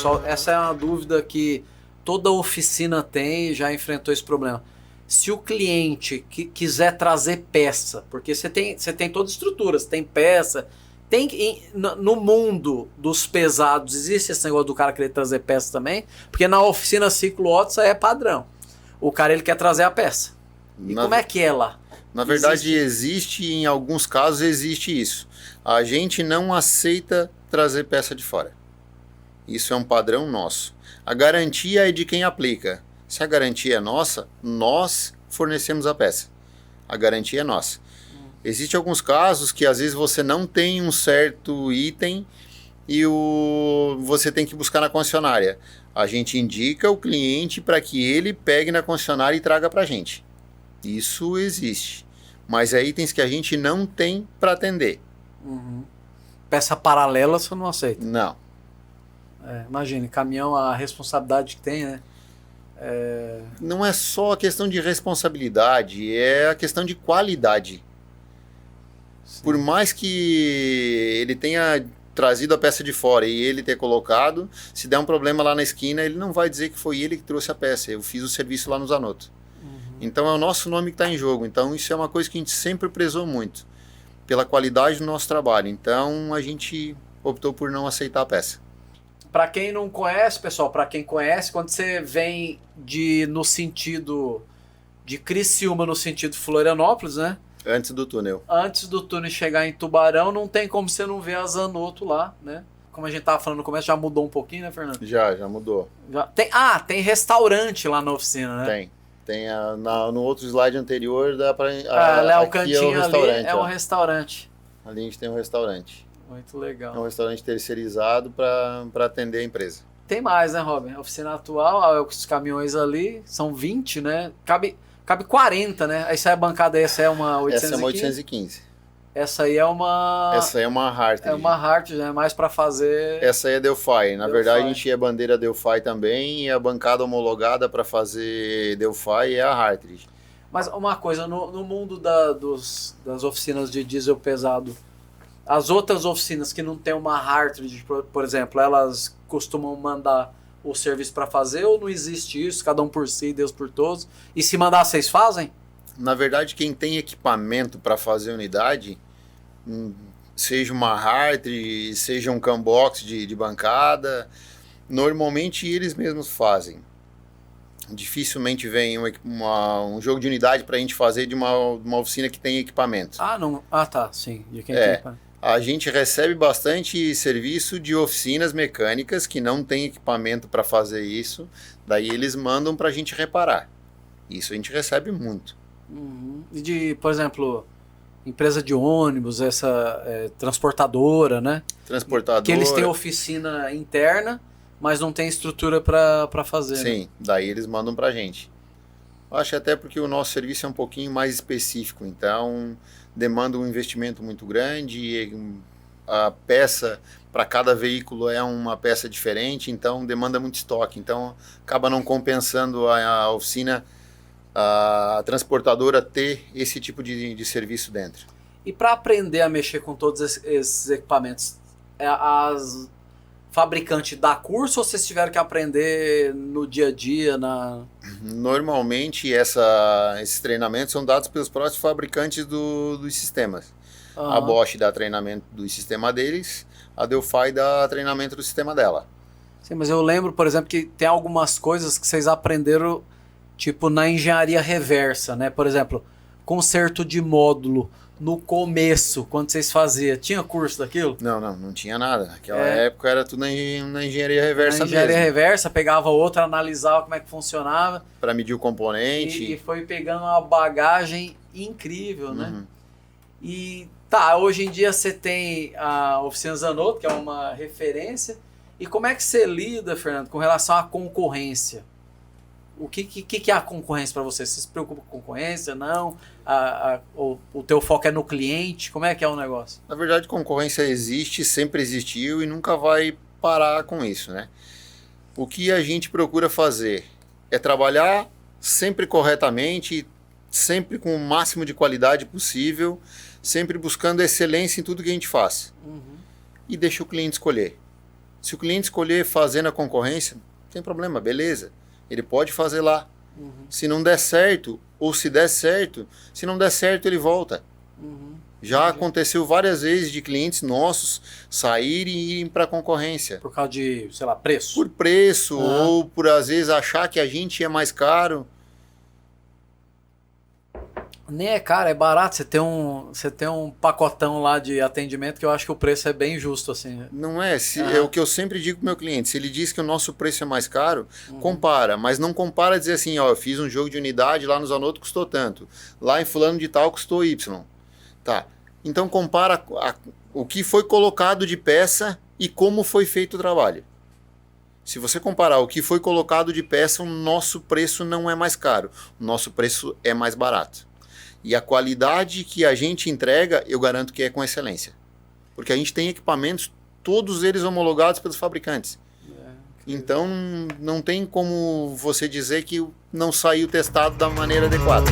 pessoal, essa é uma dúvida que toda oficina tem e já enfrentou esse problema. Se o cliente quiser trazer peça, porque você tem toda a estrutura, você tem peça, no mundo dos pesados existe esse negócio do cara querer trazer peça também, porque na oficina Ciclo Auto isso aí é padrão. O cara ele quer trazer a peça. E como é que é lá? Na verdade existe, em alguns casos existe isso. A gente não aceita trazer peça de fora. Isso é um padrão nosso. A garantia é de quem aplica. Se a garantia é nossa, nós fornecemos a peça. A garantia é nossa. Existem alguns casos que às vezes você não tem um certo item e você tem que buscar na concessionária. A gente indica o cliente para que ele pegue na concessionária e traga para a gente. Isso existe. Mas é itens que a gente não tem para atender. Uhum. Peça paralela você não aceita? Não. Imagine, caminhão, a responsabilidade que tem, né? Não é só a questão de responsabilidade, é a questão de qualidade. Sim. Por mais que ele tenha trazido a peça de fora e ele ter colocado, se der um problema lá na esquina, ele não vai dizer que foi ele que trouxe a peça, eu fiz o serviço lá no Zanotto. Então é o nosso nome que está em jogo. Então isso é uma coisa que a gente sempre prezou muito, pela qualidade do nosso trabalho. Então a gente optou por não aceitar a peça. Para quem não conhece, pessoal, para quem conhece, quando você vem no sentido de Criciúma, no sentido Florianópolis, né? Antes do túnel. Antes do túnel chegar em Tubarão, não tem como você não ver a Zanotto lá, né? Como a gente tava falando no começo, já mudou um pouquinho, né, Fernando? Já mudou. Tem restaurante lá na oficina, né? Tem no outro slide anterior, dá pra... o cantinho ali é um restaurante. Ali a gente tem um restaurante. Muito legal. É um restaurante terceirizado para atender a empresa. Tem mais, né, Robin? A oficina atual, os caminhões ali, são 20, né? Cabe 40, né? Essa é a bancada, essa é uma 815? Essa é uma 815. Essa aí é uma... Essa aí é uma Hartridge. É uma Hartridge, né? Mais para fazer... Essa aí é Delphi. Na verdade, a gente é bandeira Delphi também, e a bancada homologada para fazer Delphi é a Hartridge. Mas uma coisa, no mundo das oficinas de diesel pesado, as outras oficinas que não tem uma Hartridge, por exemplo, elas costumam mandar o serviço para fazer ou não existe isso? Cada um por si, Deus por todos. E se mandar, vocês fazem? Na verdade, quem tem equipamento para fazer unidade, seja uma Hartridge, seja um Cambox de bancada, normalmente eles mesmos fazem. Dificilmente vem um jogo de unidade para a gente fazer de uma oficina que tem equipamento. Tá, sim. De quem tem equipamento. A gente recebe bastante serviço de oficinas mecânicas que não tem equipamento para fazer isso, daí eles mandam para a gente reparar. Isso a gente recebe muito. Uhum. E por exemplo, empresa de ônibus, essa transportadora, né? Transportadora. Que eles têm oficina interna, mas não tem estrutura para fazer. Sim, né? Daí eles mandam para a gente. Acho até porque o nosso serviço é um pouquinho mais específico, então demanda um investimento muito grande, a peça para cada veículo é uma peça diferente, então demanda muito estoque, então acaba não compensando a oficina, a transportadora ter esse tipo de serviço dentro. E para aprender a mexer com todos esses equipamentos, as fabricantes dá curso ou vocês tiveram que aprender no dia a dia? Normalmente esses treinamentos são dados pelos próprios fabricantes dos sistemas. Uhum. A Bosch dá treinamento do sistema deles, a Delphi dá treinamento do sistema dela. Sim, mas eu lembro, por exemplo, que tem algumas coisas que vocês aprenderam tipo na engenharia reversa, né? Por exemplo, conserto de módulo. No começo, quando vocês faziam, tinha curso daquilo? Não tinha nada. Naquela época era tudo na engenharia reversa mesmo. Na engenharia reversa, pegava outra, analisava como é que funcionava. Para medir o componente. E foi pegando uma bagagem incrível, né? Uhum. E hoje em dia você tem a oficina Zanotto, que é uma referência. E como é que você lida, Fernando, com relação à concorrência? O que é a concorrência para você? Você se preocupa com concorrência? Não? O teu foco é no cliente? Como é que é o negócio? Na verdade, concorrência existe, sempre existiu e nunca vai parar com isso, né? O que a gente procura fazer é trabalhar sempre corretamente, sempre com o máximo de qualidade possível, sempre buscando excelência em tudo que a gente faz. Uhum. E deixa o cliente escolher. Se o cliente escolher fazer na concorrência, não tem problema, beleza. Ele pode fazer lá. Se não der certo, ou se der certo, se não der certo, ele volta. Já aconteceu várias vezes de clientes nossos saírem e irem para a concorrência. Por causa de, sei lá, preço. Por preço, ou por às vezes achar que a gente é mais caro. Nem é caro, é barato. Você tem um pacotão lá de atendimento que eu acho que o preço é bem justo, assim. Não é? É o que eu sempre digo pro meu cliente. Se ele diz que o nosso preço é mais caro, compara. Mas não compara dizer assim, ó, eu fiz um jogo de unidade, lá no Zanotto custou tanto. Lá em fulano de tal custou Y. Tá. Então compara o que foi colocado de peça e como foi feito o trabalho. Se você comparar o que foi colocado de peça, o nosso preço não é mais caro. O nosso preço é mais barato. E a qualidade que a gente entrega, eu garanto que é com excelência. Porque a gente tem equipamentos, todos eles homologados pelos fabricantes. Então, não tem como você dizer que não saiu testado da maneira adequada.